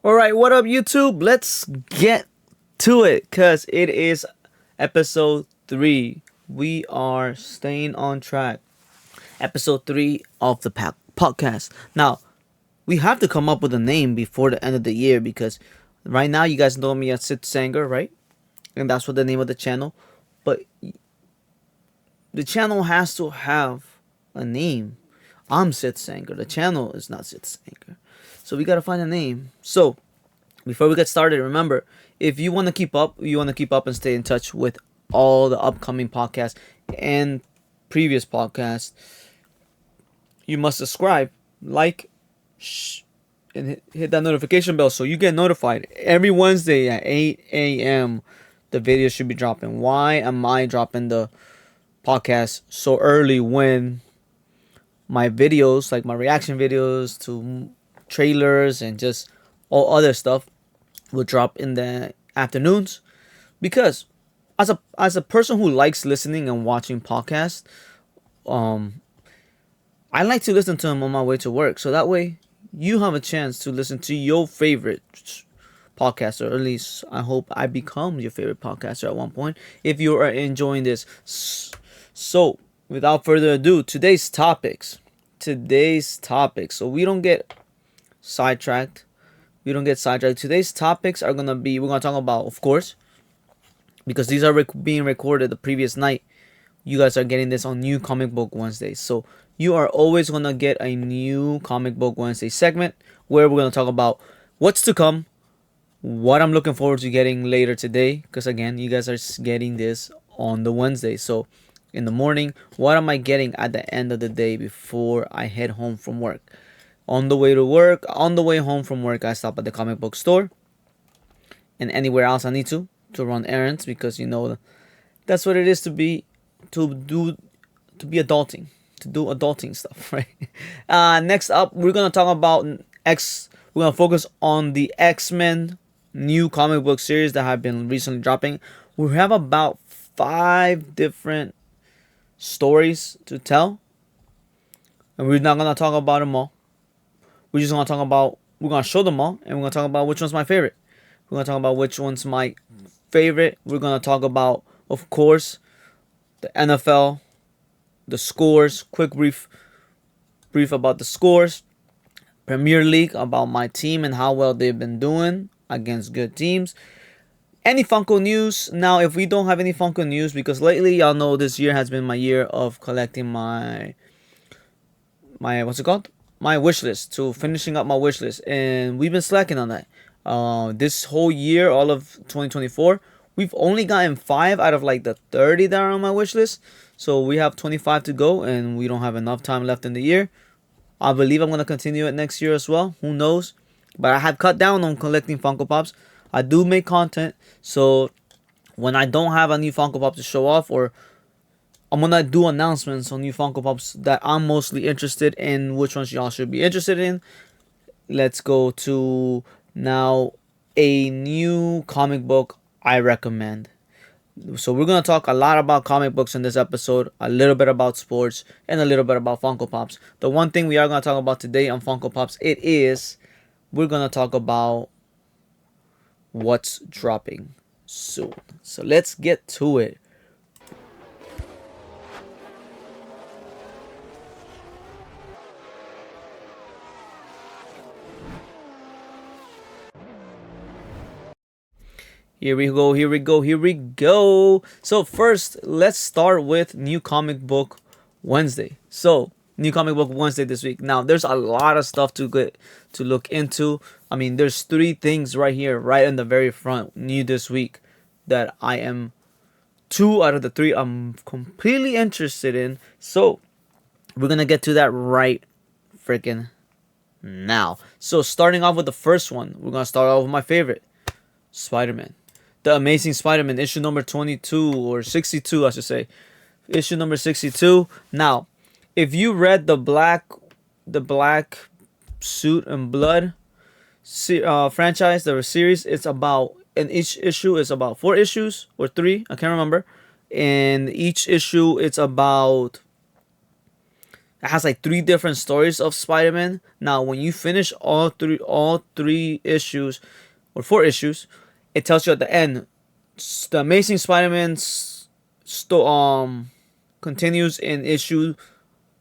All right, what up, YouTube? Let's get to it because it is episode 3. We are staying on track. Episode 3 of the podcast. Now, we have to come up with a name before the end of the year because right now you guys know me as Sid Sanger, right? And that's what the name of the channel. But the channel has to have a name. I'm Sid Sanger. The channel is not Sid Sanger. So we got to find a name. So, before we get started, remember, if you want to keep up, and stay in touch with all the upcoming podcasts and previous podcasts, you must subscribe, like, and hit that notification bell so you get notified every Wednesday at 8 a.m. The video should be dropping. Why am I dropping the podcast so early when my videos, like my reaction videos to trailers and just all other stuff, will drop in the afternoons? Because as a person who likes listening and watching podcasts, um, I like to listen to them on my way to work. So that way, you have a chance to listen to your favorite podcaster. Or at least I hope I become your favorite podcaster at one point. If you are enjoying this, so without further ado, today's topics. So we don't get sidetracked. Today's topics are gonna be, we're gonna talk about, of course, because these are being recorded the previous night. You guys are getting this on New Comic Book Wednesday, so you are always gonna get a New Comic Book Wednesday segment where we're gonna talk about what's to come, what I'm looking forward to getting later today. Because again, you guys are getting this on the Wednesday, so in the morning, what am I getting at the end of the day before I head home from work? On the way to work, on the way home from work, I stop at the comic book store and anywhere else I need to run errands, because that's what it is to be adulting, to do adulting stuff, right? Next up, we're gonna talk about We're gonna focus on the X-Men new comic book series that have been recently dropping. We have about 5 different stories to tell, and we're not gonna talk about them all. We're gonna show them all, and we're gonna talk about which one's my favorite. We're gonna talk about which one's my favorite. We're gonna talk about, of course, the NFL, the scores, quick brief about the scores, Premier League, about my team and how well they've been doing against good teams. Any Funko news? Now, if we don't have any Funko news, because lately, y'all know this year has been my year of collecting my what's it called? My wish list, to finishing up my wish list, and we've been slacking on that. This whole year, all of 2024, we've only gotten 5 out of like the 30 that are on my wish list. So we have 25 to go, and we don't have enough time left in the year. I believe I'm gonna continue it next year as well. Who knows? But I have cut down on collecting Funko Pops. I do make content, so when I don't have a new Funko Pop to show off, or I'm gonna do announcements on new Funko Pops that I'm mostly interested in, which ones y'all should be interested in. Let's go to now a new comic book I recommend. So we're gonna talk a lot about comic books in this episode, a little bit about sports, and a little bit about Funko Pops. The one thing we are gonna talk about today on Funko Pops, we're gonna talk about what's dropping soon. So let's get to it. Here we go. So first, let's start with New Comic Book Wednesday. So, New Comic Book Wednesday this week. Now, there's a lot of stuff to look into. I mean, there's 3 things right here, right in the very front, new this week, that I am 2 out of the 3 I'm completely interested in. So, we're gonna get to that right freaking now. So, starting off with the first one, we're gonna start off with my favorite, Spider-Man. The Amazing Spider-Man, issue number 22, or 62, I should say. Issue number 62. Now, if you read the Black Suit and Blood franchise, the series, it's about, and each issue is about 4 issues or 3, I can't remember. And each issue, it's about It has like three different stories of Spider-Man. Now, when you finish all three issues or four issues, it tells you at the end the Amazing Spider-Man's continues in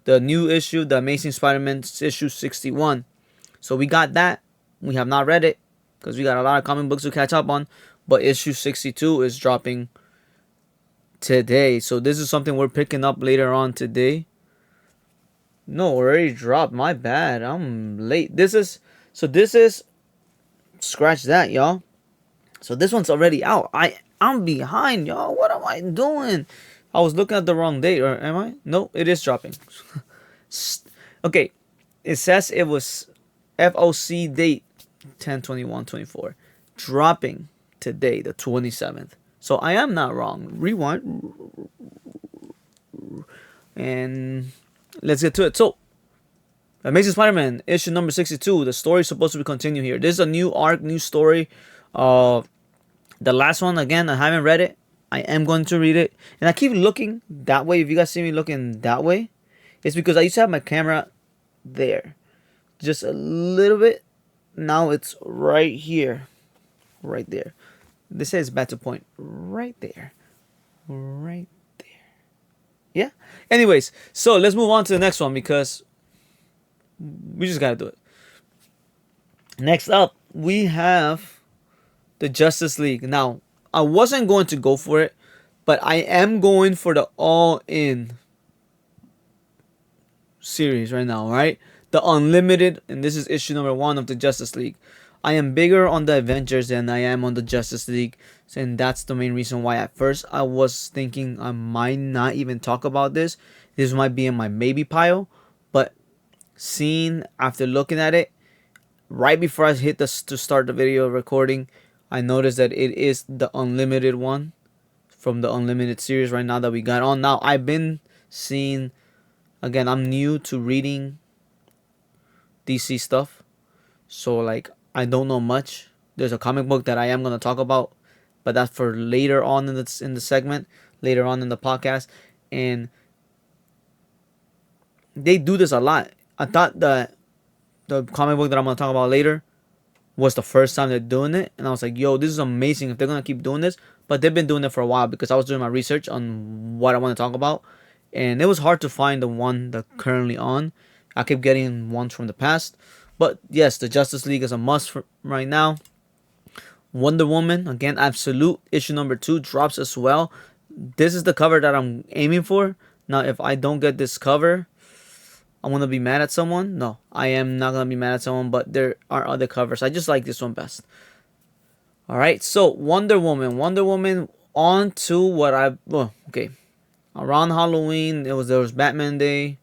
the new issue, the Amazing Spider-Man issue 61. So we got that. We have not read it because we got a lot of comic books to catch up on. But issue 62 is dropping today. So this is something we're picking up later on today. No, already dropped. My bad. I'm late. This is scratch that, y'all. So this one's already out. I'm behind, y'all. What am I doing? I was looking at the wrong date, or am I? No, it is dropping. Okay, it says it was FOC date 10/21/24, dropping today, the 27th. So I am not wrong. Rewind, and let's get to it. So, Amazing Spider-Man issue number 62. The story is supposed to be continued here. This is a new arc, new story. The last one, again, I haven't read it. I am going to read it, and I keep looking that way. If you guys see me looking that way, it's because I used to have my camera there, just a little bit. Now it's right here, right there. This says back to point, right there, right there. Yeah. Anyways, so let's move on to the next one because we just gotta do it. Next up, we have the Justice League. Now, I wasn't going to go for it, but I am going for the all-in series right now, right? The Unlimited, and this is issue number 1 of the Justice League. I am bigger on the Avengers than I am on the Justice League, and that's the main reason why at first I was thinking I might not even talk about this. This might be in my maybe pile, but seeing after looking at it, right before I hit this to start the video recording, I noticed that it is the Unlimited one from the Unlimited series right now that we got on. Now, I've been seeing, again, I'm new to reading DC stuff, so like I don't know much. There's a comic book that I am gonna talk about, but that's for later on in the segment, later on in the podcast, and they do this a lot. I thought that the comic book that I'm gonna talk about later was the first time they're doing it, and I was like, yo, this is amazing if they're gonna keep doing this. But they've been doing it for a while because I was doing my research on what I want to talk about, and it was hard to find the one that's currently on. I kept getting ones from the past, but yes, the Justice League is a must for right now. Wonder Woman, again, Absolute issue number 2 drops as well. This is the cover that I'm aiming for. Now, if I don't get this cover, I'm gonna be mad at someone. No, I am not gonna be mad at someone, but there are other covers. I just like this one best. Alright, so Wonder Woman on to what okay. Around Halloween, there was Batman Day.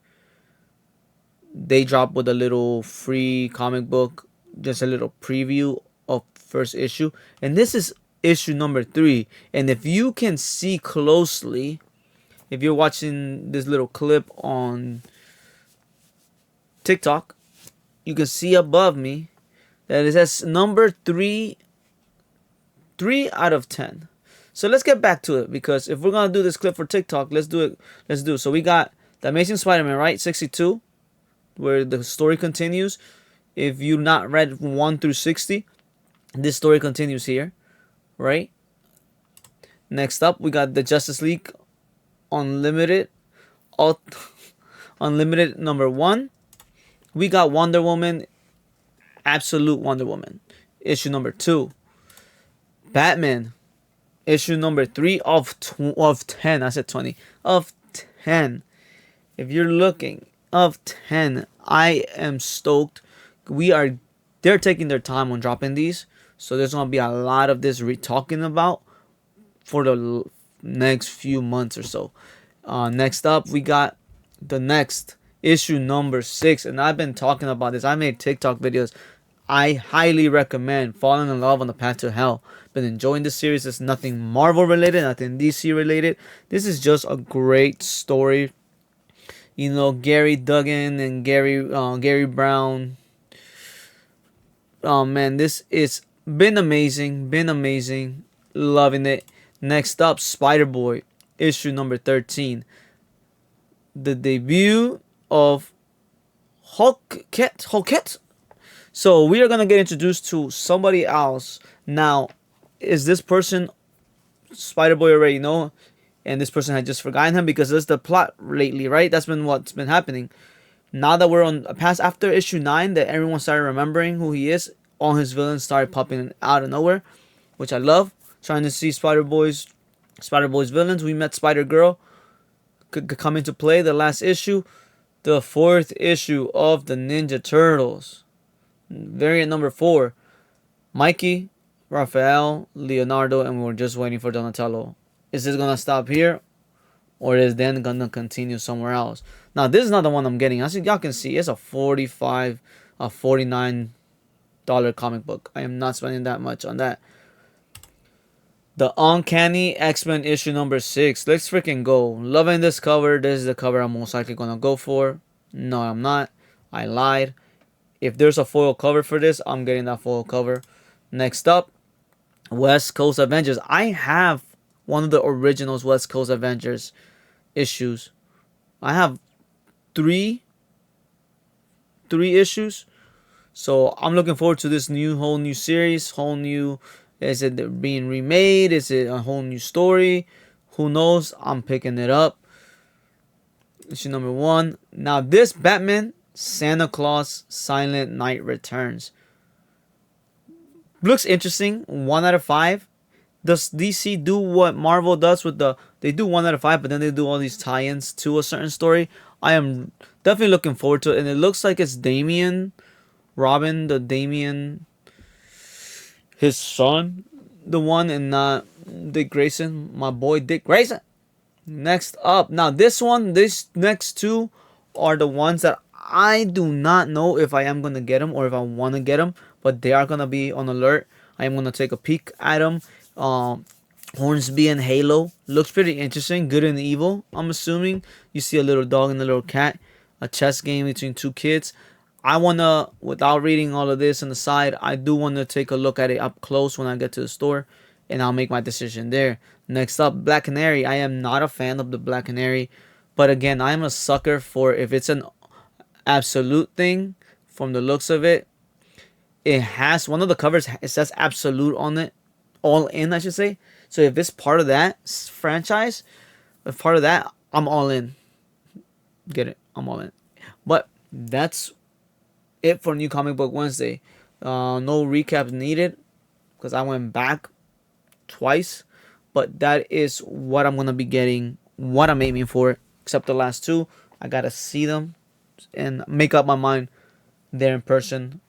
They dropped with a little free comic book, just a little preview of first issue. And this is issue number 3. And if you can see closely, if you're watching this little clip on TikTok, you can see above me that it says number 3 out of 10. So let's get back to it, because if we're gonna do this clip for TikTok, let's do it. So we got the Amazing Spider-Man, right? 62, where the story continues. If you not read 1 through 60, this story continues here, right? Next up, we got the Justice League Unlimited, Unlimited number 1. We got Wonder Woman, Absolute Wonder Woman, issue number 2. Batman, issue number 3 of 10. I said 20. Of 10. If you're looking, of 10. I am stoked. They're taking their time on dropping these, so there's gonna be a lot of this talking about for the next few months or so. Next up, we got the next issue number 6, and I've been talking about this. I made TikTok videos. I highly recommend Falling in Love on the Path to Hell. Been enjoying this series. It's nothing Marvel related, nothing DC related. This is just a great story. You know, Gary Duggan and Gary Brown. Oh man, this is been amazing. Loving it. Next up, Spider-Boy, issue number 13. The debut of Hulket. So we are gonna get introduced to somebody else. Now, is this person Spider Boy already know? And this person had just forgotten him because that's the plot lately, right? That's been what's been happening. Now that we're on past after issue 9, that everyone started remembering who he is, all his villains started popping out of nowhere, which I love. Trying to see Spider Boy's villains. We met Spider Girl could come into play the last issue, the 4th issue of the Ninja Turtles, variant number 4. Mikey, Raphael, Leonardo, and we're just waiting for Donatello. Is this gonna stop here, or is then gonna continue somewhere else? Now this is not the one I'm getting. As y'all can see, it's a $49 comic book. I am not spending that much on that. The Uncanny X-Men issue number 6. Let's freaking go. Loving this cover. This is the cover I'm most likely gonna go for. No, I'm not. I lied. If there's a foil cover for this, I'm getting that foil cover. Next up, West Coast Avengers. I have one of the originals West Coast Avengers issues. I have three issues. So I'm looking forward to this whole new series, whole new. Is it being remade? Is it a whole new story? Who knows? I'm picking it up. Issue number 1. Now this Batman Santa Claus Silent Night Returns looks interesting. 1 out of 5. Does DC do what Marvel does with they do 1 out of 5, but then they do all these tie-ins to a certain story? I am definitely looking forward to it, and it looks like it's Damian, his son, the one, and not Dick Grayson, my boy Dick Grayson. Next up, now this next 2 are the ones that I do not know if I am gonna get them or if I want to get them, but they are gonna be on alert. I am gonna take a peek at them. Hornsby and Halo looks pretty interesting. Good and evil. I'm assuming you see a little dog and a little cat, a chess game between 2 kids. I wanna, without reading all of this on the side, I do want to take a look at it up close when I get to the store, and I'll make my decision there. Next up, Black Canary. I am not a fan of the Black Canary, but again, I am a sucker for if it's an absolute thing. From the looks of it, it has one of the covers. It says absolute on it, all in, I should say. So if it's part of that franchise, if part of that, I'm all in. Get it? I'm all in. But that's it for New Comic Book Wednesday. No recaps needed because I went back twice, but that is what I'm gonna be getting, what I'm aiming for. Except the last 2, I gotta see them and make up my mind there in person,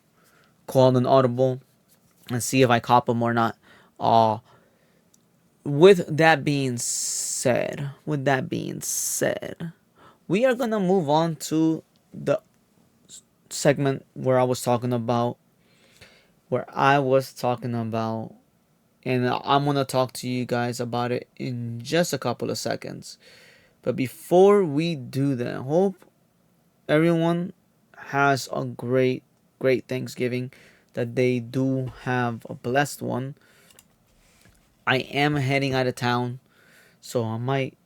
call an audible, and see if I cop them or not. With that being said, we are gonna move on to the segment where I was talking about, and I'm gonna talk to you guys about it in just a couple of seconds. But before we do that, hope everyone has a great Thanksgiving, that they do have a blessed one. I am heading out of town, so I might,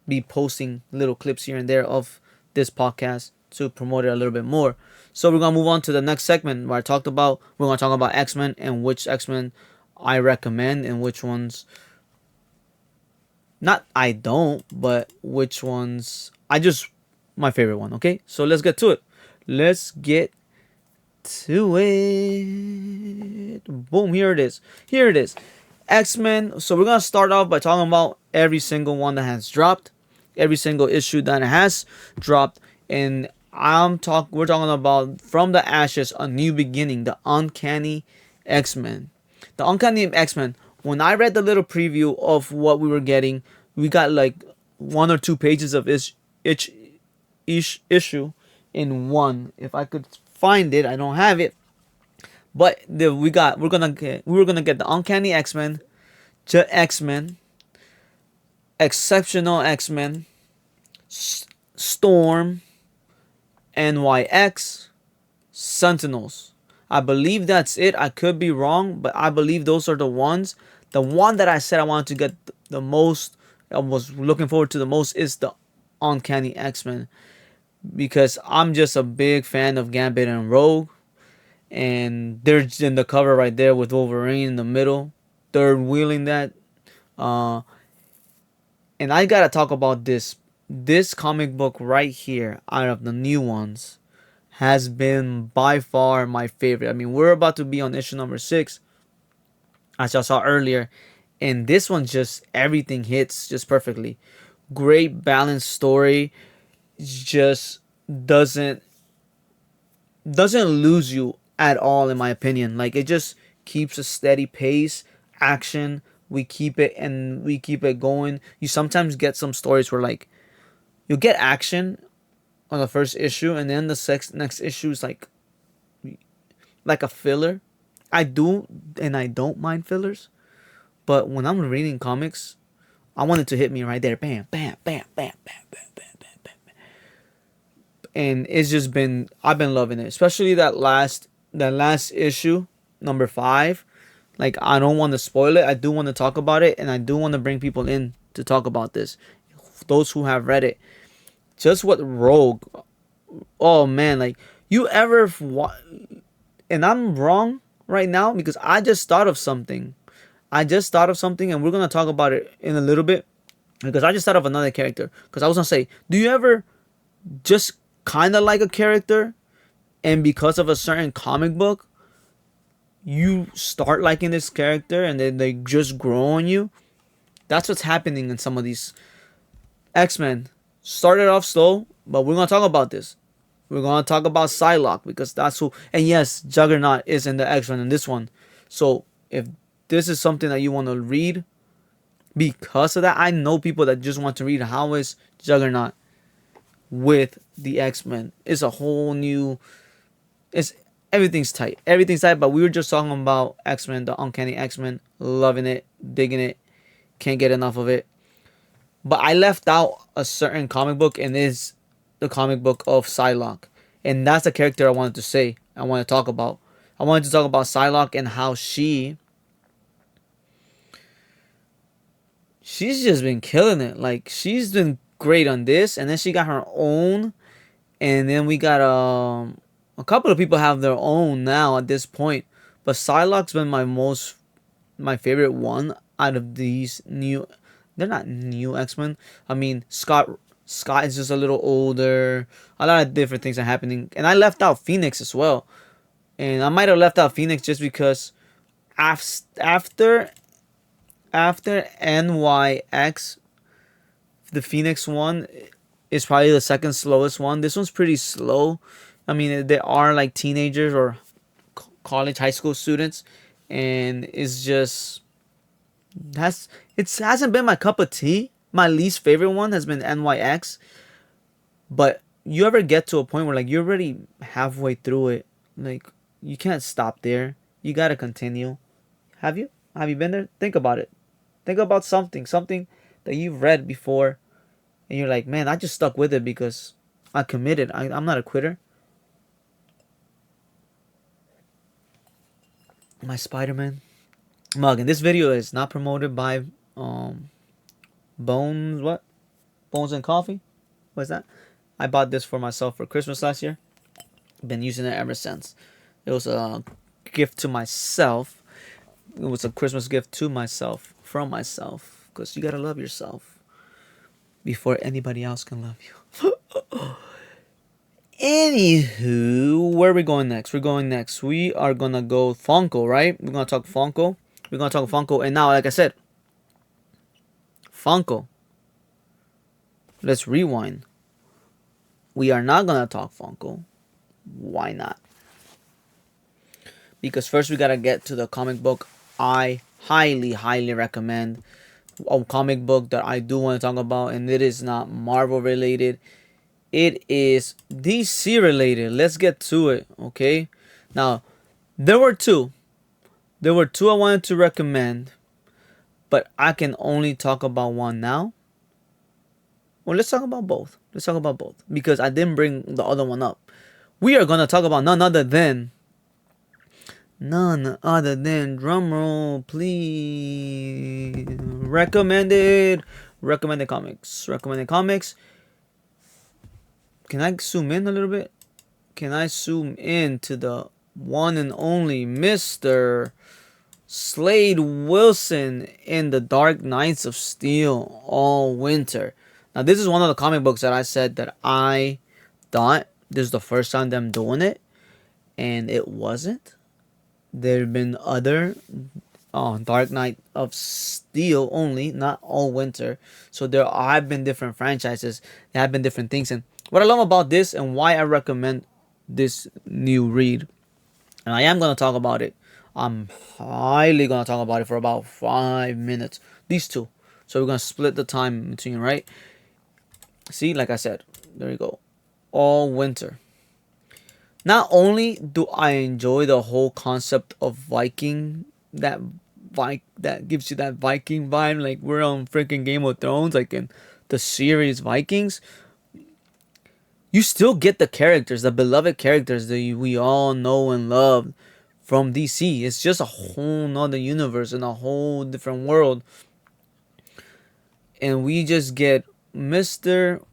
be posting little clips here and there of this podcast to promote it a little bit more. So we're gonna move on to the next segment where we're gonna talk about X-Men and which X-Men I recommend and which ones not I don't, but which ones my favorite one. Okay, so let's get to it. Boom, here it is. X-Men. So we're gonna start off by talking about every single one that has dropped, every single issue that has dropped, and we're talking about From the Ashes, A New Beginning, the Uncanny X-Men. The Uncanny X-Men. When I read the little preview of what we were getting, we got like 1 or 2 pages of each issue in one. If I could find it, I don't have it. But we were gonna get the Uncanny X-Men, X-Men, Exceptional X-Men, Storm, NYX, Sentinels. I believe that's it. I could be wrong, but I believe those are the ones. The one that I said I wanted to get the most, I was looking forward to the most, is the Uncanny X-Men, because I'm just a big fan of Gambit and Rogue, and they're in the cover right there with Wolverine in the middle, third wheeling that. Uh, and I gotta talk about this comic book right here out of the new ones has been by far my favorite. I mean, we're about to be on issue number 6, as y'all saw earlier, and this one just everything hits just perfectly. Great balanced story, just doesn't doesn't lose you at all, in my opinion. Like, it just keeps a steady pace, action. We keep it going. You sometimes get some stories where, like, you'll get action on the first issue, and then the next issue is like a filler. I do, and I don't mind fillers, but when I'm reading comics, I want it to hit me right there. Bam, bam, bam, bam, bam, bam, bam, bam, bam. And it's just been, I've been loving it, especially that last issue, number 5. Like, I don't want to spoil it. I do want to talk about it, and I do want to bring people in to talk about this. Those who have read it, just what Rogue. Oh man, like, you ever and I'm wrong right now because I just thought of something. And we're gonna talk about it in a little bit because I just thought of another character. Because I was gonna say, do you ever just kind of like a character, and because of a certain comic book, you start liking this character, and then they just grow on you? That's what's happening in some of these X-Men. Started off slow, but we're gonna talk about this. We're gonna talk about Psylocke because that's who. And yes, Juggernaut is in the X-Men in this one. So if this is something that you want to read, because of that, I know people that just want to read how is Juggernaut with the X-Men. It's a whole new. It's everything's tight. Everything's tight. But we were just talking about X-Men, the Uncanny X-Men. Loving it, digging it, can't get enough of it. But I left out a certain comic book, and it's the comic book of Psylocke. And that's the character I wanted to say. I want to talk about. I wanted to talk about Psylocke and how she's just been killing it. Like, she's been great on this, and then she got her own, and then we got a couple of people have their own now at this point. But Psylocke's been my favorite one out of these new. They're not new X-Men. I mean, Scott is just a little older. A lot of different things are happening, and I left out Phoenix as well. And I might have left out Phoenix just because after NYX, the Phoenix one is probably the second slowest one. This one's pretty slow. I mean, they are like teenagers or college, high school students, and it's just it hasn't been my cup of tea. My least favorite one has been NYX. But you ever get to a point where, like, you're already halfway through it, like, you can't stop there. You gotta continue. Have you? Have you been there? Think about it. Think about something that you've read before, and you're like, man, I just stuck with it because I committed. I'm not a quitter. My Spider-Man mug. And this video is not promoted by Bones. What? Bones and Coffee. What's that? I bought this for myself for Christmas last year. Been using it ever since. It was a gift to myself. It was a Christmas gift to myself, from myself, because you gotta love yourself before anybody else can love you. Anywho, where are we going next? We are gonna go Funko, right? We're gonna talk Funko. And now, like I said, Funko. Let's rewind. We are not gonna talk Funko. Why not? Because first we gotta get to the comic book I highly recommend. A comic book that I do want to talk about, and it is not Marvel related. It is DC related. Let's get to it, okay? Now, there were two. I wanted to recommend, but I can only talk about one now. Well, let's talk about both. Because I didn't bring the other one up. We are gonna talk about none other than drumroll please, recommended comics. can I zoom in a little bit? Can I zoom in to the one and only Mr. Slade Wilson in the Dark Knights of Steel all winter? Now, this is one of the comic books that I said that I thought this is the first time them doing it, and it wasn't. There have been other Dark Knight of Steel only, not all winter. So there have been different franchises. There have been different things, and what I love about this and why I recommend this new read, and I am gonna talk about it. I'm highly gonna talk about it for about 5 minutes. These two. So we're gonna split the time between, right? See, like I said, there you go. All winter. Not only do I enjoy the whole concept of Viking, that gives you that Viking vibe, like we're on freaking Game of Thrones, like in the series Vikings. You still get the characters, the beloved characters that we all know and love from DC. It's just a whole nother universe and a whole different world. And we just get Mr.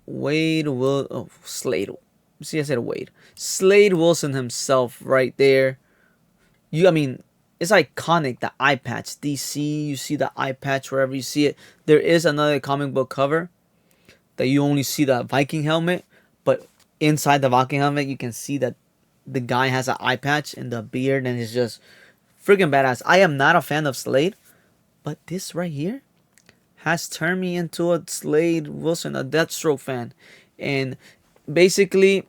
Slade. See, I said Wade. Slade Wilson himself right there. I mean, it's iconic, the eye patch. DC, you see the eye patch wherever you see it. There is another comic book cover that you only see the Viking helmet, but inside the Viking helmet, you can see that the guy has an eye patch and the beard, and it's just freaking badass. I am not a fan of Slade, but this right here has turned me into a Slade Wilson, a Deathstroke fan. And basically,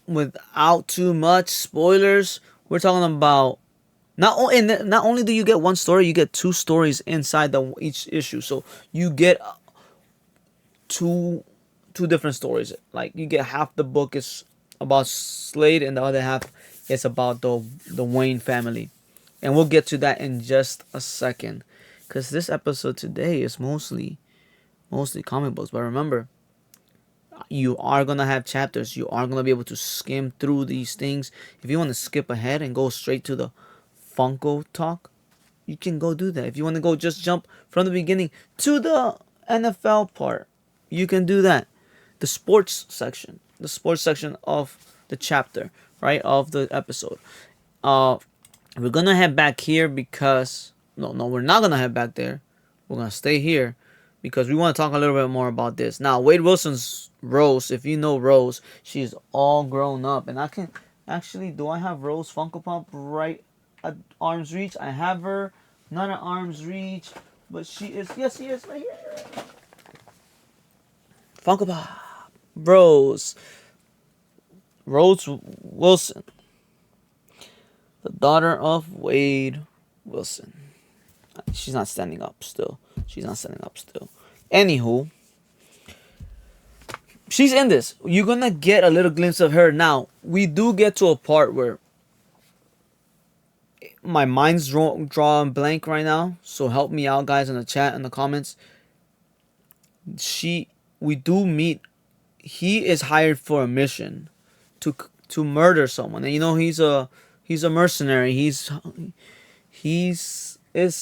without too much spoilers, we're talking about not only do you get one story, you get two stories inside each issue. So you get two different stories. Like you get half the book is about Slade, and the other half is about the Wayne family. And we'll get to that in just a second, because this episode today is mostly comic books. But remember, you are gonna have chapters. You are gonna be able to skim through these things. If you want to skip ahead and go straight to the Funko talk, you can go do that. If you want to go just jump from the beginning to the NFL part, you can do that. The sports section of the chapter, right, of the episode. We're gonna head back here because no, we're not gonna head back there. We're gonna stay here because we want to talk a little bit more about this. Now, Wade Wilson's Rose, if you know Rose, she's all grown up, and I can actually, do I have Rose Funko Pop right at arm's reach? I have her not at arm's reach, but she is, yes, she is right here. Funko Pop. Rose Wilson, the daughter of Wade Wilson. She's not standing up still. Anywho, she's in this. You're gonna get a little glimpse of her. Now, we do get to a part where my mind's drawing blank right now. So help me out, guys, in the chat, in the comments. We do meet. He is hired for a mission to murder someone, and you know he's a mercenary. It's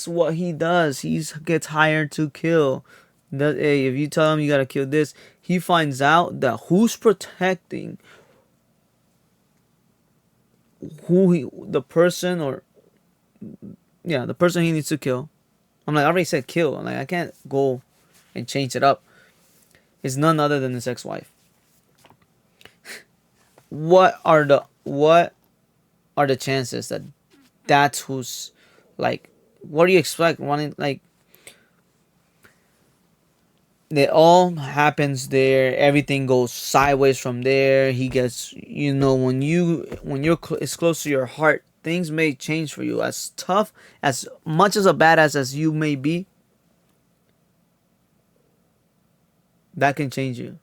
what he does. He gets hired to kill. Hey, if you tell him you gotta kill this, he finds out that who's protecting the person he needs to kill. I'm like, I already said kill. I'm like, I can't go and change it up. Is none other than his ex-wife. What are the chances that that's who's, like, what do you expect? Wanting, like, it all happens there. Everything goes sideways from there. He gets, when it's close to your heart, things may change for you. As tough, as much as a badass as you may be, that can change you.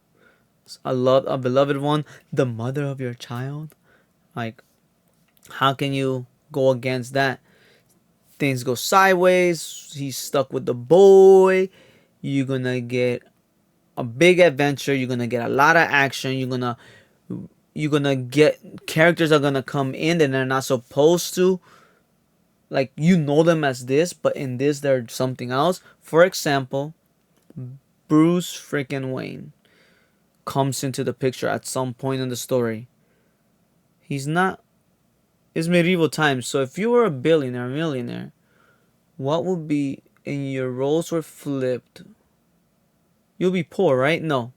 A beloved one, the mother of your child. Like, how can you go against that? Things go sideways. He's stuck with the boy. You're gonna get a big adventure. You're gonna get a lot of action. You're gonna get characters are gonna come in and they're not supposed to. Like, you know them as this, but in this they're something else. For example, Bruce freaking Wayne. comes into the picture at some point in the story. He's not. It's medieval times. So if you were a billionaire, a millionaire, what would be in your roles were flipped? You'll be poor, right? No.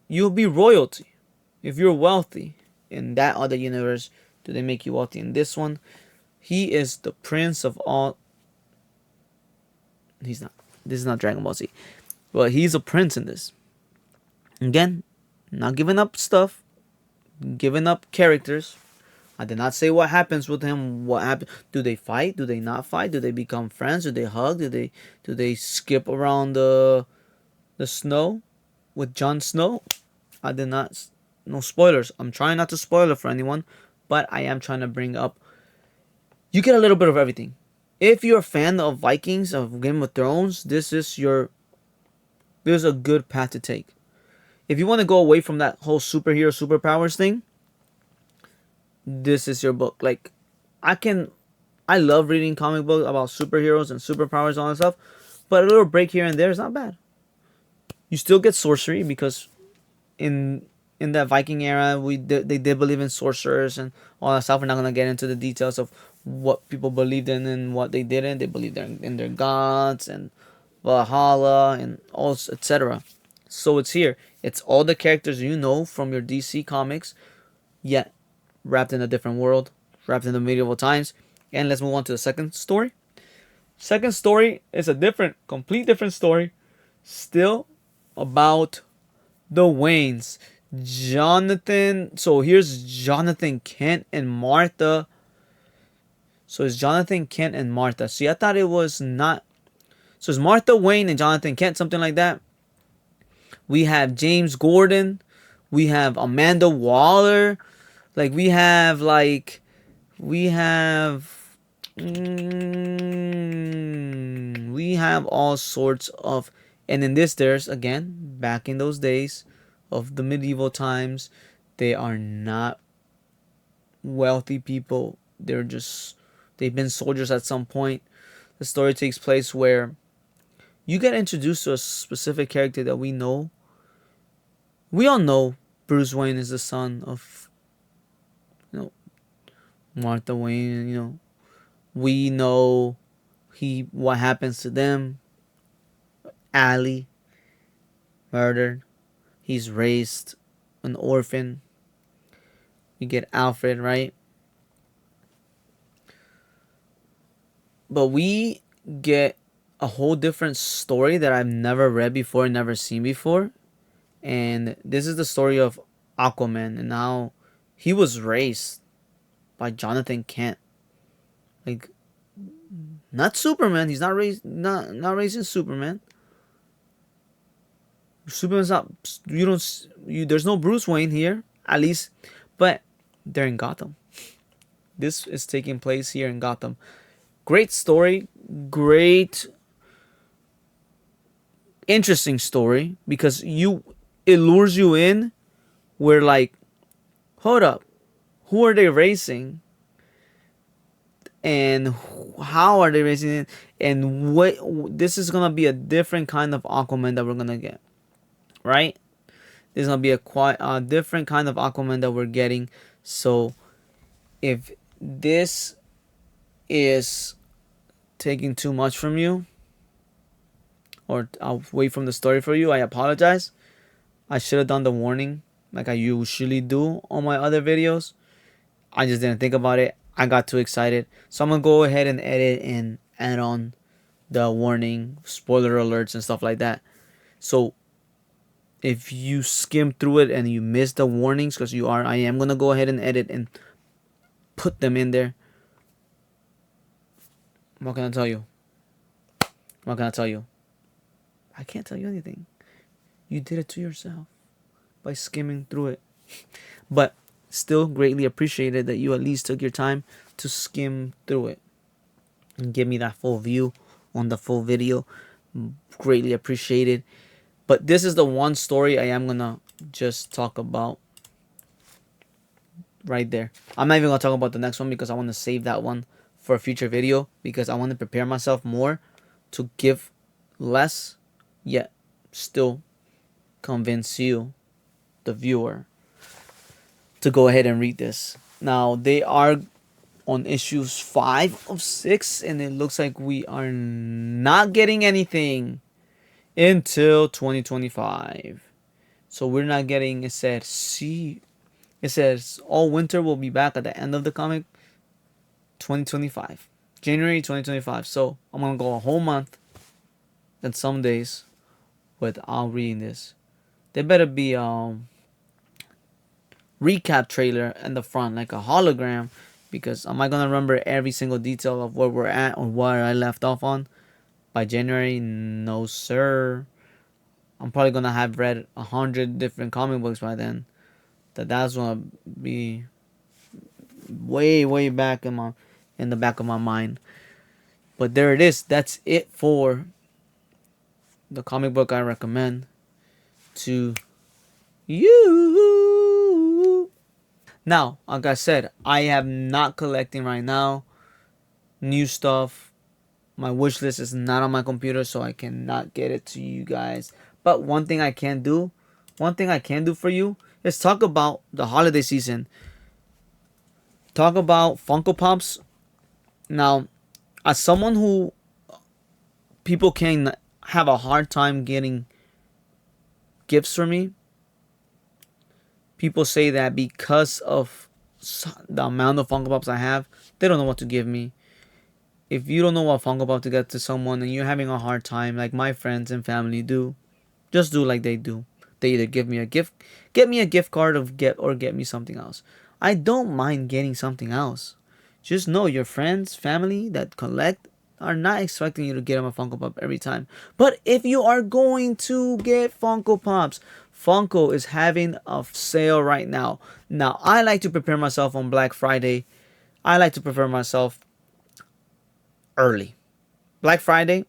You'll be royalty. If you're wealthy in that other universe, do they make you wealthy? In this one, he is the prince of all. He's not. This is not Dragon Ball Z. But he's a prince in this. Again, not giving up stuff, giving up characters. I did not say what happens with him. What happen? Do they fight? Do they not fight? Do they become friends? Do they hug? Do they skip around the snow with Jon Snow? I did not. No spoilers. I'm trying not to spoil it for anyone, but I am trying to bring up. You get a little bit of everything. If you're a fan of Vikings, of Game of Thrones, this is a good path to take. If you want to go away from that whole superhero superpowers thing, this is your book. Like, I love reading comic books about superheroes and superpowers and all that stuff, but a little break here and there is not bad. You still get sorcery because in that Viking era, they did believe in sorcerers and all that stuff. We're not gonna get into the details of what people believed in and what they didn't. They believed in their gods and Valhalla and all etc. So it's here. It's all the characters you know from your DC comics, yet wrapped in a different world, wrapped in the medieval times. And let's move on to the second story. Second story is a complete different story, still about the Waynes. Jonathan. So here's Jonathan Kent and Martha. So it's Jonathan Kent and Martha. See, I thought it was not. So it's Martha Wayne and Jonathan Kent, something like that. We have James Gordon. We have Amanda Waller. Like we have we have all sorts of, and in this there's again back in those days of the medieval times, they are not wealthy people. They've been soldiers at some point. The story takes place where you get introduced to a specific character that we know. We all know Bruce Wayne is the son of, Martha Wayne. We know what happens to them. Allie, murdered. He's raised an orphan. You get Alfred, right? But we get a whole different story that I've never read before, never seen before. And this is the story of Aquaman and how he was raised by Jonathan Kent. Like, not Superman. He's not raising Superman. Superman's not. There's no Bruce Wayne here, at least, but they're in Gotham. This is taking place here in Gotham. Great story, great, interesting story because it lures you in. Where like, hold up, who are they racing? And how are they racing it? And what this is gonna be a different kind of Aquaman that we're gonna get, right? This is gonna be a different kind of Aquaman that we're getting. So, if this is taking too much from you, or I'll wait from the story for you, I apologize. I should have done the warning like I usually do on my other videos. I just didn't think about it. I got too excited. So I'm going to go ahead and edit and add on the warning, spoiler alerts and stuff like that. So if you skim through it and you miss the warnings, because I am going to go ahead and edit and put them in there. What can I tell you? What can I tell you? I can't tell you anything. You did it to yourself by skimming through it. But still greatly appreciated that you at least took your time to skim through it and give me that full view on the full video. Greatly appreciated. But this is the one story I am gonna just talk about right there. I'm not even gonna talk about the next one because I want to save that one for a future video, because I want to prepare myself more to give less yet still convince you, the viewer, to go ahead and read this. Now, they are on issues 5 of 6, and it looks like we are not getting anything until 2025. So we're not getting, it said, see, it says all winter will be back at the end of the comic 2025. January 2025. So I'm going to go a whole month and some days without reading this. There better be recap trailer in the front, like a hologram, because am I gonna remember every single detail of where we're at or where I left off on by January? No, sir. I'm probably gonna have read 100 different comic books by then. That's gonna be way back in the back of my mind. But there it is. That's it for the comic book I recommend to you. Now, like I said, I am not collecting right now new stuff. My wish list is not on my computer, so I cannot get it to you guys. But one thing I can do for you is talk about the holiday season. Talk about Funko Pops. Now, as someone who people can have a hard time getting gifts for me, people say that because of the amount of Funko Pops I have, they don't know what to give me. If you don't know what Funko Pop to get to someone and you're having a hard time, like my friends and family do, just do like they do. They either give me a gift, get me a gift card or get me something else. I don't mind getting something else. Just know your friends, family that collect are not expecting you to get them a Funko Pop every time. But if you are going to get Funko Pops, Funko is having a sale right now. Now, I like to prepare myself on Black Friday. I like to prepare myself early. Black Friday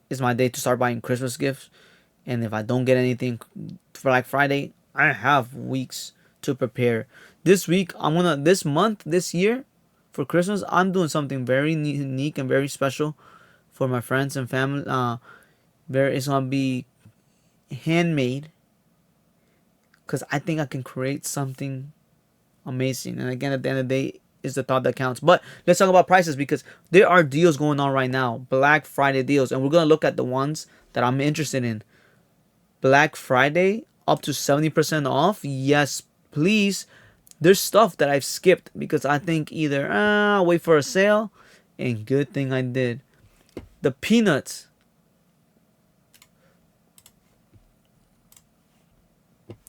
is my day to start buying Christmas gifts. And if I don't get anything for Black Friday, I have weeks to prepare. This week, this year, for Christmas, I'm doing something very unique and very special for my friends and family. It's gonna be handmade because I think I can create something amazing. And again, at the end of the day, is the thought that counts. But let's talk about prices because there are deals going on right now, Black Friday deals, and we're gonna look at the ones that I'm interested in. Black Friday up to 70% off. Yes, please. There's stuff that I've skipped because I think either wait for a sale, and good thing I did. The peanuts.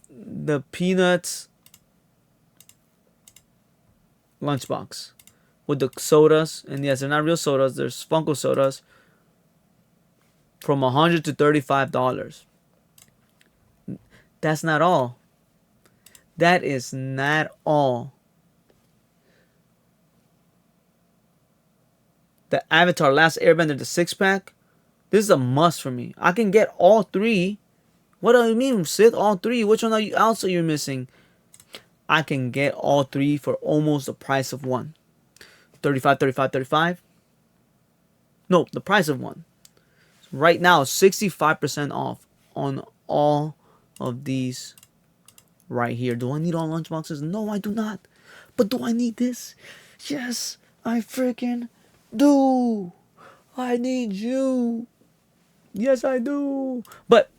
The peanuts lunchbox with the sodas, and yes, they're not real sodas. There's Funko sodas from $100 to $35. That's not all. That is not all. The Avatar Last Airbender, the 6-pack. This is a must for me. I can get all three. What do you mean, Sith? All three? Which one else are you missing? I can get all three for almost the price of one. 35, 35, 35. No, the price of one. Right now, 65% off on all of these right here. Do I need all lunchboxes? No, I do not. But do I need this? Yes, I freaking do. I need you. Yes, I do. But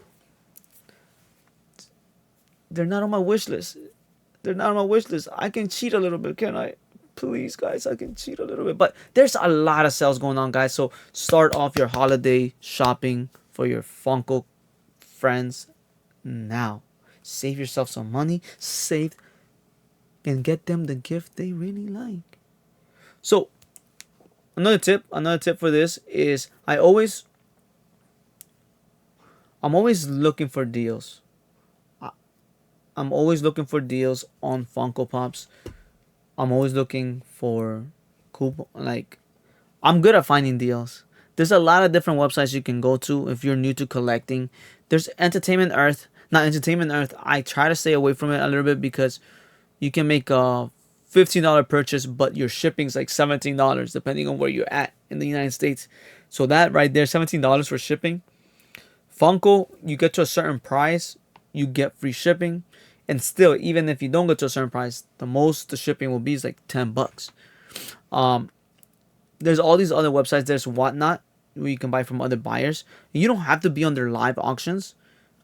they're not on my wish list. They're not on my wish list. I can cheat a little bit, can I? Please, guys, I can cheat a little bit. But there's a lot of sales going on, guys. So start off your holiday shopping for your Funko friends now. Save yourself some money. Save and get them the gift they really like. So another tip for this is I'm always looking for deals. I'm always looking for deals on Funko Pops. I'm always looking for coupon. Like, I'm good at finding deals. There's a lot of different websites you can go to if you're new to collecting. There's Entertainment Earth. Not Entertainment Earth. I try to stay away from it a little bit because you can make a $15 purchase, but your shipping's like $17 depending on where you're at in the United States. So that right there, $17 for shipping. Funko, you get to a certain price, you get free shipping. And still, even if you don't get to a certain price, the most the shipping will be is like $10. Um, there's all these other websites. There's Whatnot where you can buy from other buyers. You don't have to be on their live auctions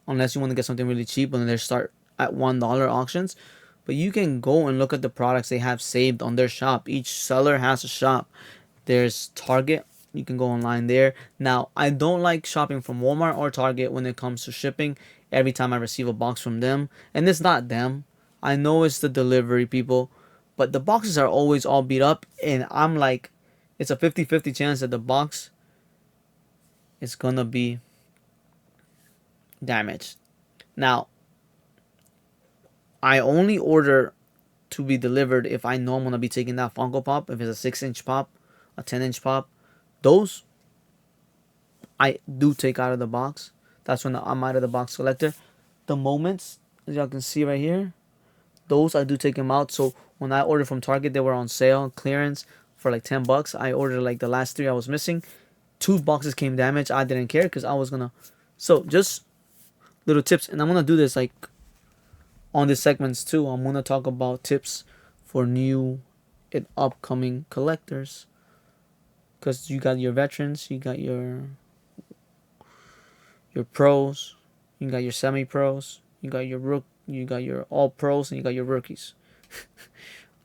unless you want to get something really cheap and they start at $1 auctions. But you can go and look at the products they have saved on their shop. Each seller has a shop. There's Target. You can go online there. Now, I don't like shopping from Walmart or Target when it comes to shipping every time I receive a box from them. And it's not them. I know it's the delivery people. But the boxes are always all beat up. And I'm like, it's a 50-50 chance that the box is going to be damaged. Now, I only order to be delivered if I know I'm going to be taking that Funko Pop. If it's a 6-inch pop, a 10-inch pop, those I do take out of the box. That's when I'm out of the box collector. The moments, as y'all can see right here, those I do take them out. So when I ordered from Target, they were on sale, clearance for like $10. I ordered like the last 3 I was missing. 2 boxes came damaged. I didn't care because I was gonna. So just little tips, and I'm gonna do this like on these segments too. I'm gonna talk about tips for new and upcoming collectors. Because you got your veterans, you got your pros, you got your semi-pros, you got your all pros, and you got your rookies.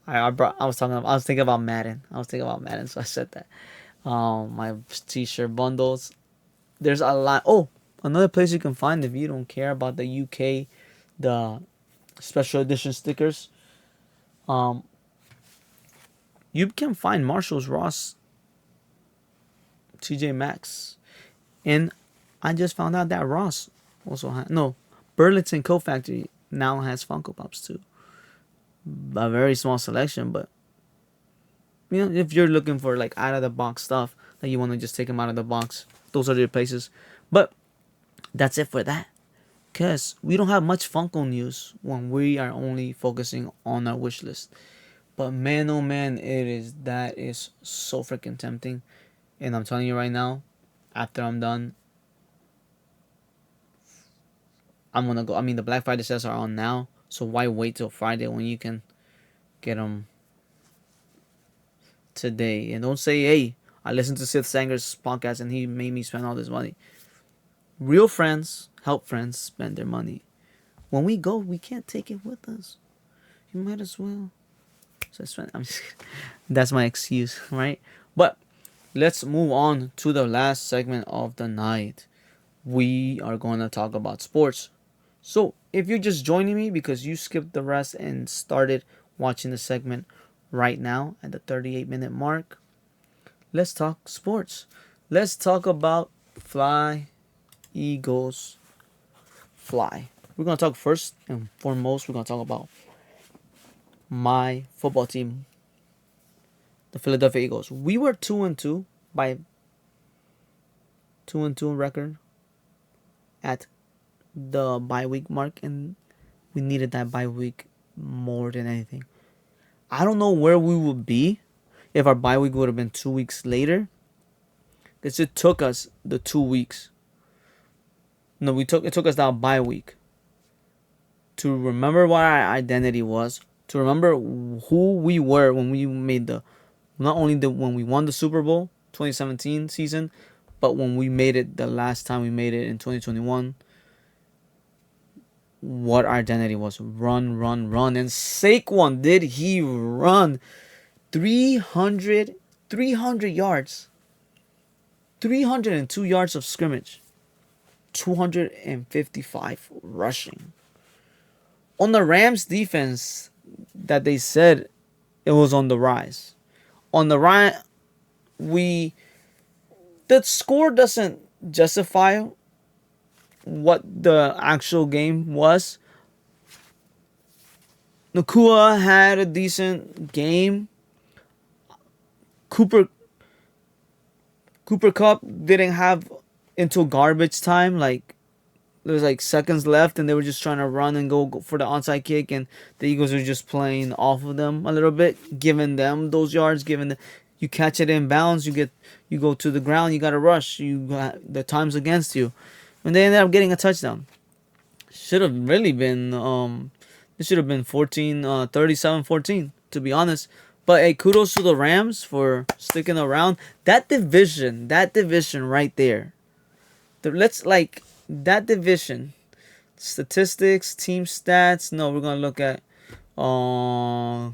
I was thinking about Madden. So I said that. My t-shirt bundles. There's a lot. Oh, another place you can find if you don't care about the UK, the special edition stickers. You can find Marshalls, Ross, TJ Maxx, and I just found out that Ross also Burlington Coat Factory now has Funko Pops too. A very small selection, but if you're looking for like out of the box stuff, that you want to just take them out of the box, those are the places. But that's it for that, cause we don't have much Funko news when we are only focusing on our wish list. But man, oh man, that is so freaking tempting, and I'm telling you right now, after I'm done, I'm gonna go. I mean, the Black Friday sales are on now, so why wait till Friday when you can get them today? And don't say, "Hey, I listened to Sith Sanger's podcast and he made me spend all this money." Real friends help friends spend their money. When we go, we can't take it with us. You might as well. So I'm just kidding. That's my excuse, right? But let's move on to the last segment of the night. We are going to talk about sports. So, if you're just joining me because you skipped the rest and started watching the segment right now at the 38-minute mark, let's talk sports. Let's talk about Fly, Eagles, Fly. We're going to talk first and foremost, we're going to talk about my football team, the Philadelphia Eagles. We were 2-2 by 2-2 record at the bye week mark, and we needed that bye week more than anything. I don't know where we would be if our bye week would have been 2 weeks later, because it took us the 2 weeks. No, it took us that bye week to remember what our identity was, to remember who we were when we made when we won the Super Bowl 2017 season, but when we made it the last time we made it in 2021. What our identity was. Run. And Saquon, did he run 300 yards. 302 yards of scrimmage. 255 rushing. On the Rams defense that they said it was on the rise. On the rise, the score doesn't justify what the actual game was. Nakua had a decent game. Cooper Cup didn't have until garbage time. Like, there was like seconds left and they were just trying to run and go for the onside kick, and the Eagles were just playing off of them a little bit, giving them those yards, you catch it in bounds, you go to the ground, you gotta rush. The time's against you. And they ended up getting a touchdown. should have really been it should have been 14 37-14 to be honest. But hey, kudos to the Rams for sticking around. That division right there. Let's like that division. Statistics, team stats. No, we're gonna look at uh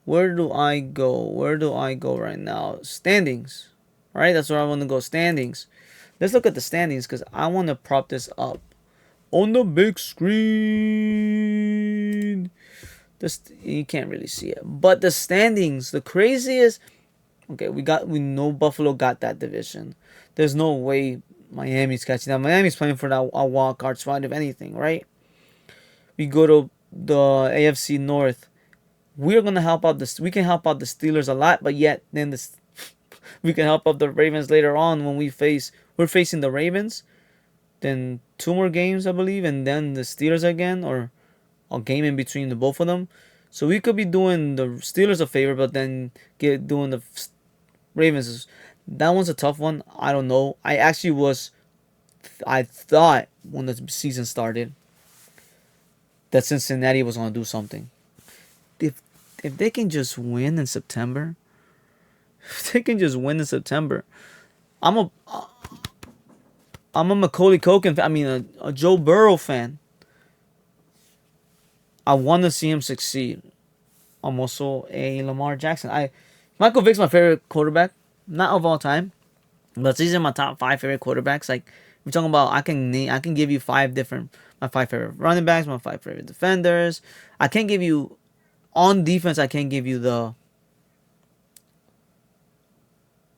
where do I go? Where do I go right now? Standings. Right? That's where I want to go. Standings. Let's look at the standings because I want to prop this up on the big screen. This you can't really see it, but the standings. The craziest. Okay, we know Buffalo got that division. There's no way Miami's catching that. Miami's playing for that a wild card spot if anything, right? We go to the AFC North. We're gonna help out the. We can help out the Steelers a lot, but yet then we can help out the Ravens later on when we're facing the Ravens. Then two more games, I believe, and then the Steelers again, or a game in between the both of them. So we could be doing the Steelers a favor, but then doing the Ravens. That one's a tough one. I don't know. I thought when the season started that Cincinnati was gonna do something. If if they can just win in September, if they can just win in September, I'm a I'm a Macaulay Culkin fan. I mean a Joe Burrow fan. I want to see him succeed. I'm also a Lamar Jackson. Michael Vick's my favorite quarterback, not of all time, but these are my top five favorite quarterbacks. Like we're talking about, I can give you my five favorite running backs, my five favorite defenders. I can't give you on defense. I can't give you the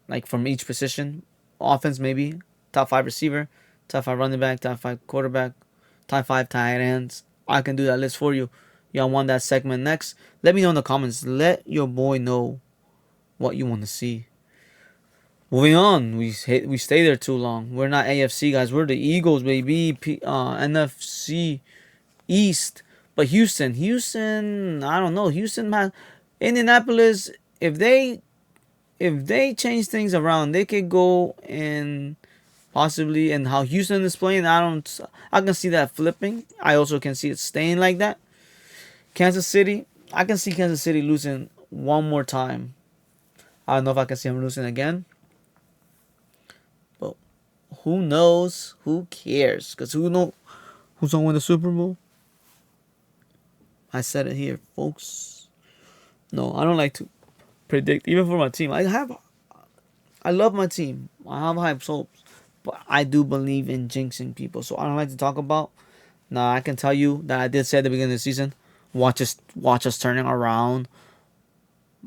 like from each position. Offense maybe top five receiver, top five running back, top five quarterback, top five tight ends. I can do that list for you. Y'all want that segment next? Let me know in the comments. Let your boy know what you want to see. Moving on, we stay there too long. We're not AFC guys. We're the Eagles, baby. NFC East, but Houston. I don't know. Indianapolis. If they change things around, they could go and possibly. And how Houston is playing, I can see that flipping. I also can see it staying like that. Kansas City. I can see Kansas City losing one more time. I don't know if I can see them losing again. But who knows? Who cares? Because who's gonna win the Super Bowl? I said it here, folks. No, I don't like to predict, even for my team. I love my team. I have high hopes, but I do believe in jinxing people. So I don't like to talk about. Now I can tell you that I did say at the beginning of the season, watch us turning around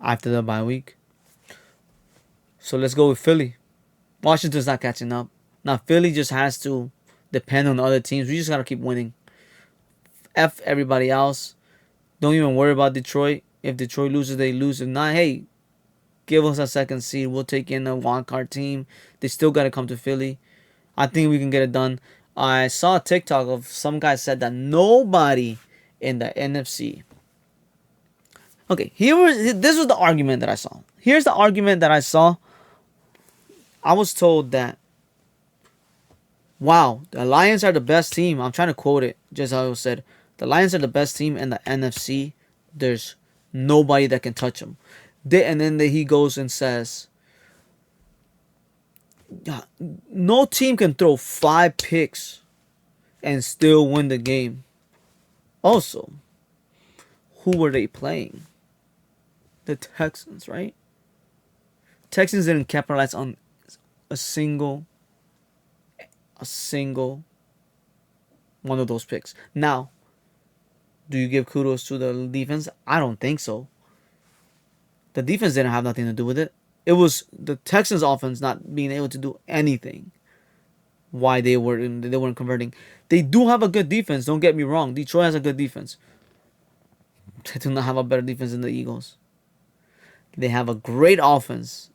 after the bye week. So let's go with Philly. Washington's not catching up. Now Philly just has to depend on the other teams. We just gotta keep winning. F everybody else. Don't even worry about Detroit. If Detroit loses, they lose. If not, hey, give us a second seed. We'll take in a wild card team. They still gotta come to Philly. I think we can get it done. I saw a TikTok of some guy said that nobody in the NFC. Okay, this was the argument that I saw. Here's the argument that I saw. I was told that, wow, the Lions are the best team. I'm trying to quote it just how it was said. The Lions are the best team in the NFC. There's nobody that can touch them. And then he goes and says, no team can throw 5 picks and still win the game. Also, who were they playing? The Texans, right? Texans didn't capitalize on a single one of those picks. Now, do you give kudos to the defense? I don't think so. The defense didn't have nothing to do with it. It was the Texans' offense not being able to do anything. Why they weren't converting. They do have a good defense. Don't get me wrong. Detroit has a good defense. They do not have a better defense than the Eagles. They have a great offense,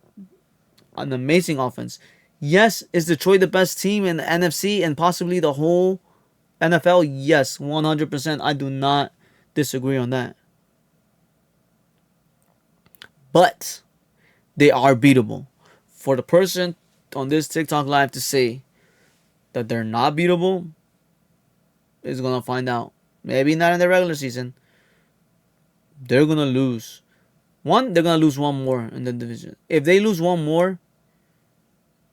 an amazing offense. Yes, is Detroit the best team in the NFC and possibly the whole NFL? Yes, 100%. I do not disagree on that. But they are beatable. For the person on this TikTok live to say that they're not beatable, is gonna find out. Maybe not in the regular season. They're gonna lose. They're gonna lose one more in the division. If they lose one more,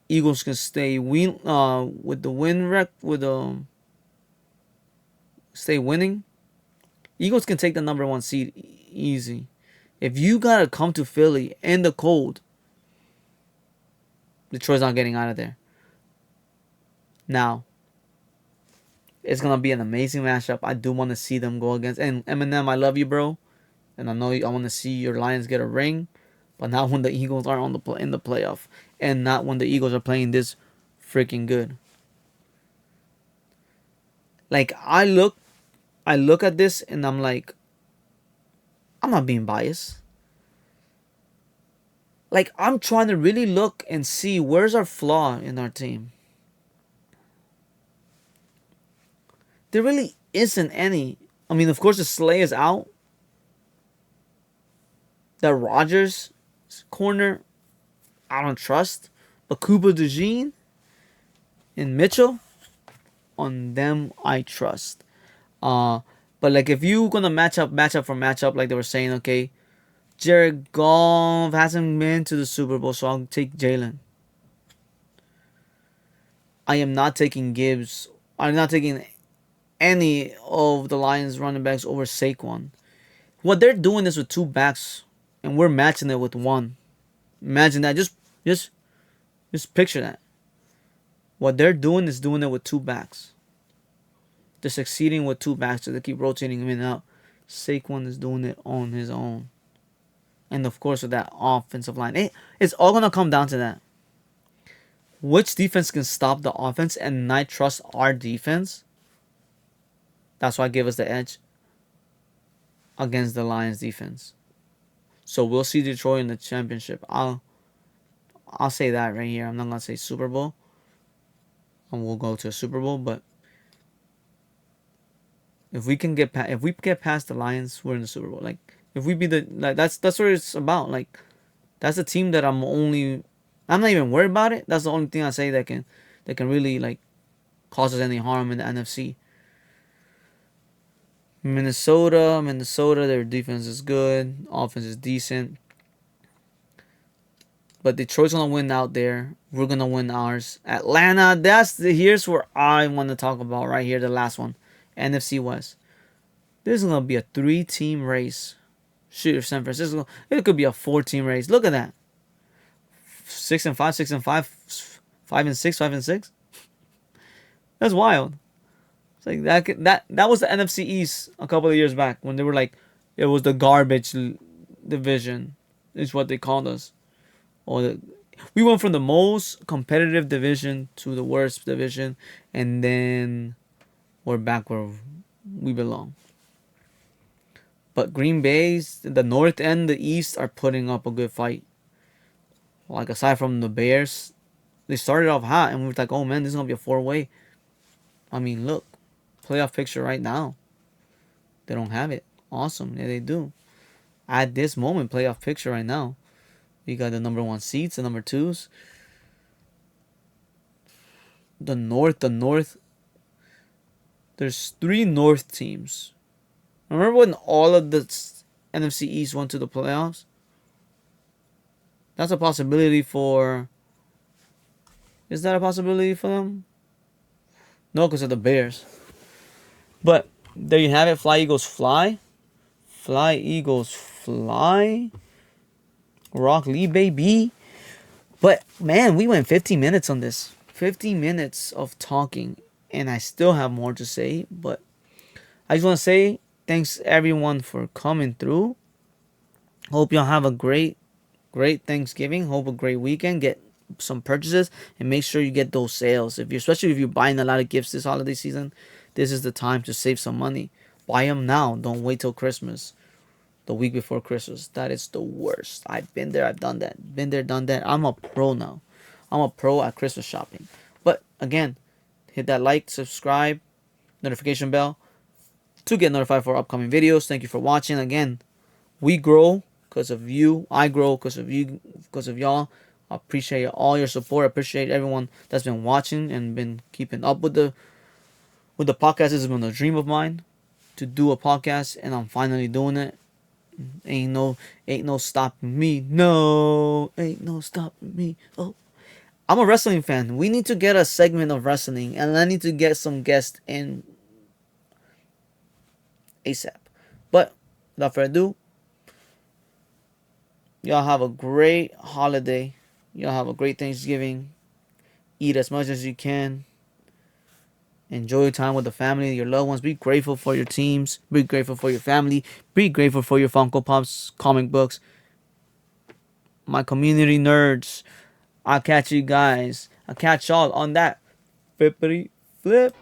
Eagles can stay with the win rec with stay winning. Eagles can take the number one seed easy. If you gotta come to Philly in the cold, Detroit's not getting out of there. Now, it's gonna be an amazing matchup. I do want to see them go against. And Eminem, I love you, bro. And I know I want to see your Lions get a ring, but not when the Eagles are in the playoff, and not when the Eagles are playing this freaking good. Like I look at this and I'm like, I'm not being biased. Like I'm trying to really look and see where's our flaw in our team. There really isn't any. I mean, of course, the Slay is out. That Rogers corner, I don't trust. But Kuba DeJean and Mitchell, on them I trust. Uh, but like if you gonna match up for matchup, like they were saying, okay, Jared Goff hasn't been to the Super Bowl, so I'll take Jalen. I am not taking Gibbs. I'm not taking any of the Lions running backs over Saquon. What they're doing is with two backs, and we're matching it with one. Imagine that. Just, just picture that. What they're doing is doing it with two backs. They're succeeding with two backs, so they keep rotating him in and out. Saquon is doing it on his own, and of course with that offensive line, it's all gonna come down to that. Which defense can stop the offense and not trust our defense? That's why I give us the edge against the Lions defense. So we'll see Detroit in the championship. I'll say that right here. I'm not gonna say Super Bowl, and we'll go to a Super Bowl. But if we get past the Lions, we're in the Super Bowl. Like if we be the like that's what it's about. Like that's the team that I'm not even worried about it. That's the only thing I say that can really like cause us any harm in the NFC. Minnesota, their defense is good, offense is decent. But Detroit's gonna win out there. We're gonna win ours. Atlanta, here's where I want to talk about right here, the last one, NFC West. This is gonna be a 3-team race. Shoot, San Francisco, it could be a 4-team race. Look at that. 6-5, 6-5, 5-6, 5-6. That's wild. It's like that was the NFC East a couple of years back when they were like, it was the garbage division, is what they called us. We went from the most competitive division to the worst division, and then we're back where we belong. But Green Bay's, the North and the East are putting up a good fight. Like aside from the Bears, they started off hot, and we were like, oh man, this is gonna be a 4-way. I mean, look, playoff picture right now. They don't have it. Awesome, yeah, they do. At this moment, playoff picture right now. You got the number one seeds, the number twos. The North. There's 3 North teams. Remember when all of the NFC East went to the playoffs? That's a possibility for. Is that a possibility for them? No, because of the Bears. But there you have it. Fly Eagles fly. Fly Eagles fly. Rock Lee, baby. But man, we went 15 minutes on this. 15 minutes of talking, and I still have more to say. But I just want to say thanks everyone for coming through. Hope y'all have a great Thanksgiving. Hope a great weekend. Get some purchases and make sure you get those sales. Especially if you're buying a lot of gifts this holiday season, this is the time to save some money. Buy them now. Don't wait till Christmas. The week before Christmas. That is the worst. I've been there. I've done that. Been there, done that. I'm a pro now. I'm a pro at Christmas shopping. But again, hit that like, subscribe, notification bell to get notified for upcoming videos. Thank you for watching. Again, we grow because of you. I grow because of you, because of y'all. I appreciate all your support. I appreciate everyone that's been watching and been keeping up with With the podcast, this has been a dream of mine to do a podcast, and I'm finally doing it. Ain't no, ain't no stopping me. No, ain't no stopping me. Oh, I'm a wrestling fan. We need to get a segment of wrestling, and I need to get some guests in ASAP. But without further ado, y'all have a great holiday. Y'all have a great Thanksgiving. Eat as much as you can. Enjoy your time with the family, your loved ones. Be grateful for your teams. Be grateful for your family. Be grateful for your Funko Pops, comic books. My community nerds. I'll catch you guys. I'll catch y'all on that flippity flip.